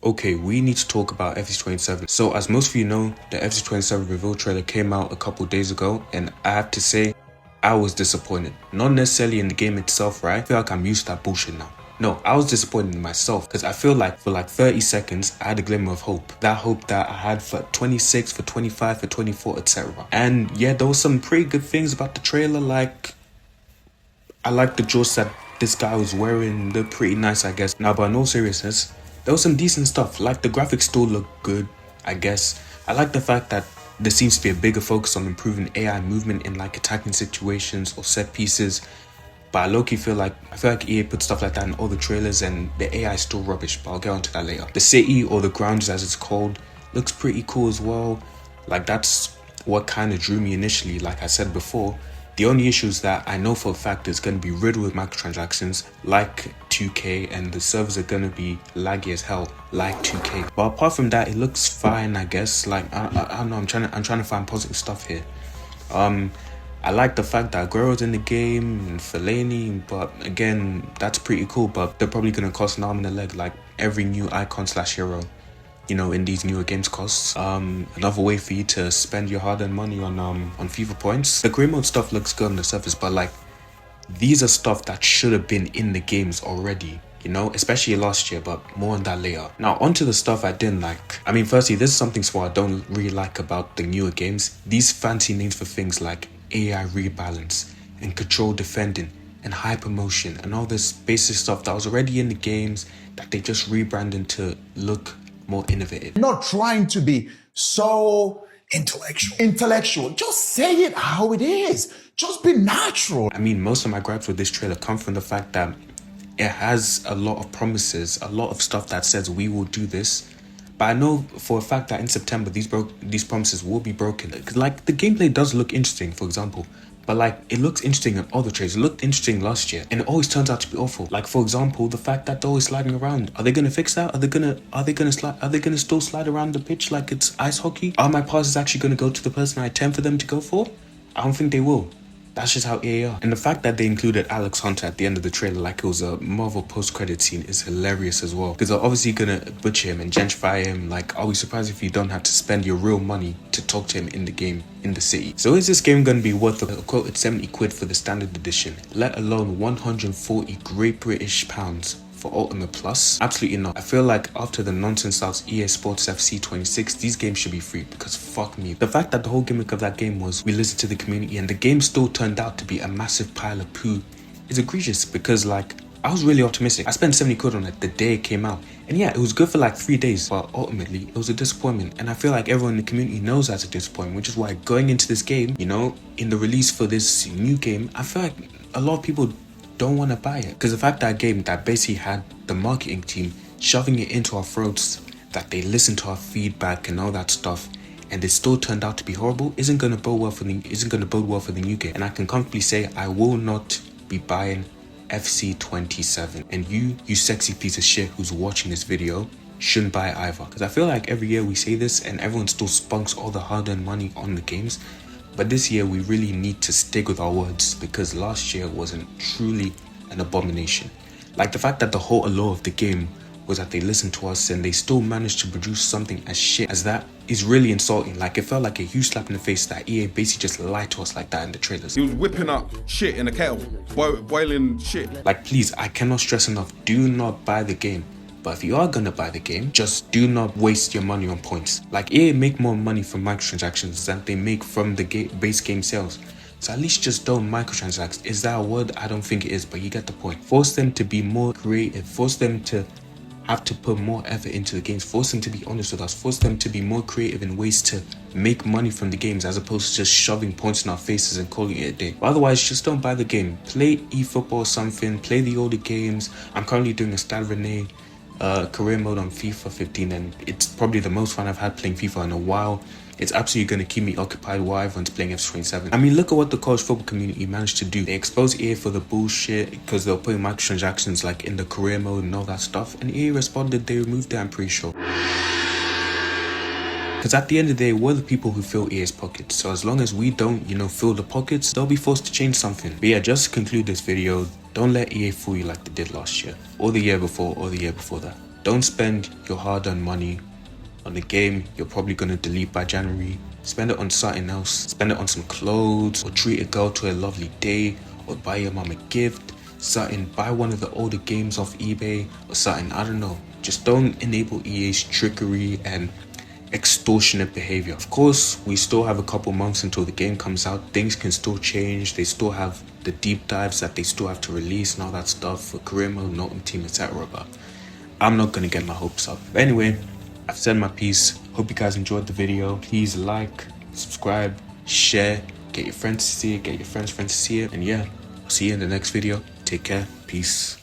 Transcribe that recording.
Okay, we need to talk about FC27. So as most of you know, the FC27 reveal trailer came out a couple days ago, and I have to say, I was disappointed. Not necessarily in the game itself, right? I feel like I'm used to that bullshit now. No, I was disappointed in myself because I feel like for like 30 seconds, I had a glimmer of hope. That hope that I had for 26, for 25, for 24, etc. And yeah, there was some pretty good things about the trailer, like I like the jaws that this guy was wearing. They're pretty nice, I guess. Now, but in all seriousness, there was some decent stuff. Like the graphics still look good, I guess. I like the fact that there seems to be a bigger focus on improving AI movement in like attacking situations or set pieces. But I low-key feel like EA put stuff like that in all the trailers and the AI is still rubbish, but I'll get onto that later. The city, or the grounds as it's called, looks pretty cool as well. Like that's what kind of drew me initially, like I said before. The only issue is that I know for a fact it's going to be riddled with microtransactions like 2K, and the servers are going to be laggy as hell like 2K. But apart from that, it looks fine, I guess. Like I don't know, I'm trying to find positive stuff here. I like the fact that Aguero's in the game and Fellaini, but again, that's pretty cool. But they're probably gonna cost an arm and a leg, like every new icon slash hero, you know, in these newer games costs. Another way for you to spend your hard-earned money on FIFA points. The career mode stuff looks good on the surface, but like these are stuff that should have been in the games already, you know, especially last year, but more on that later. Now, onto the stuff I didn't like. I mean, firstly, this is something small I don't really like about the newer games. These fancy names for things like AI rebalance and control defending and hypermotion and all this basic stuff that was already in the games that they just rebranded to look more innovative. Not trying to be so intellectual. Just say it how it is. Just be natural. I mean, most of my gripes with this trailer come from the fact that it has a lot of promises, a lot of stuff that says we will do this. But I know for a fact that in September, these promises will be broken. Like, the gameplay does look interesting, for example. But like, it looks interesting in other trailers. It looked interesting last year, and it always turns out to be awful. Like, for example, the fact that they're always sliding around. Are they gonna fix that? Are they gonna still slide around the pitch like it's ice hockey? Are my passes actually gonna go to the person I intend for them to go for? I don't think they will. That's just how EA are. And the fact that they included Alex Hunter at the end of the trailer like it was a Marvel post-credit scene is hilarious as well. Because they're obviously gonna butcher him and gentrify him. Like, I'll be surprised if you don't have to spend your real money to talk to him in the game, in the city. So is this game gonna be worth a quoted 70 quid for the standard edition, let alone 140 Great British pounds for Ultimate Plus? Absolutely not. I feel like after the nonsense out EA Sports FC 26, these games should be free, because fuck me. The fact that the whole gimmick of that game was we listened to the community and the game still turned out to be a massive pile of poo is egregious, because like, I was really optimistic. I spent 70 quid on it the day it came out. And yeah, it was good for like 3 days, but ultimately it was a disappointment. And I feel like everyone in the community knows that's a disappointment, which is why going into this game, you know, in the release for this new game, I feel like a lot of people don't want to buy it, because the fact that game that basically had the marketing team shoving it into our throats, that they listened to our feedback and all that stuff, and it still turned out to be horrible, isn't going to bode well for the new game. And I can comfortably say I will not be buying FC27, and you sexy piece of shit who's watching this video shouldn't buy it either, because I feel like every year we say this and everyone still spunks all the hard-earned money on the games. But this year we really need to stick with our words, because last year wasn't truly an abomination. Like the fact that the whole allure of the game was that they listened to us and they still managed to produce something as shit as that is really insulting. Like, it felt like a huge slap in the face that EA basically just lied to us like that in the trailers. He was whipping up shit in a kettle, boiling shit. Like, please, I cannot stress enough, do not buy the game. But if you are gonna buy the game, just do not waste your money on points. Like, EA make more money from microtransactions than they make from the base game sales. So at least just don't microtransact. Is that a word? I don't think it is, but you get the point. Force them to be more creative. Force them to have to put more effort into the games. Force them to be honest with us. Force them to be more creative in ways to make money from the games, as opposed to just shoving points in our faces and calling it a day. But otherwise, just don't buy the game. Play eFootball or something. Play the older games. I'm currently doing a Stade Rennais career mode on FIFA 15, and it's probably the most fun I've had playing FIFA in a while. It's absolutely going to keep me occupied while everyone's playing FC27. I mean, look at what the college football community managed to do. They exposed EA for the bullshit because they were putting microtransactions like in the career mode and all that stuff, and EA responded, they removed it, I'm pretty sure. Because at the end of the day, we're the people who fill EA's pockets. So as long as we don't, you know, fill the pockets, they'll be forced to change something. But yeah, just to conclude this video, don't let EA fool you like they did last year, or the year before, or the year before that. Don't spend your hard-earned money on a game you're probably gonna delete by January. Spend it on something else. Spend it on some clothes, or treat a girl to a lovely day, or buy your mom a gift. Something, buy one of the older games off eBay or something. I don't know. Just don't enable EA's trickery and extortionate behavior. Of course, we still have a couple months until the game comes out. Things can still change. They still have the deep dives that they still have to release and all that stuff for career mode, Norton team, etc. But I'm not gonna get my hopes up. But anyway, I've said my piece. Hope you guys enjoyed the video. Please like, subscribe, share, get your friends to see it, get your friends to see it. And yeah, I'll see you in the next video. Take care. Peace.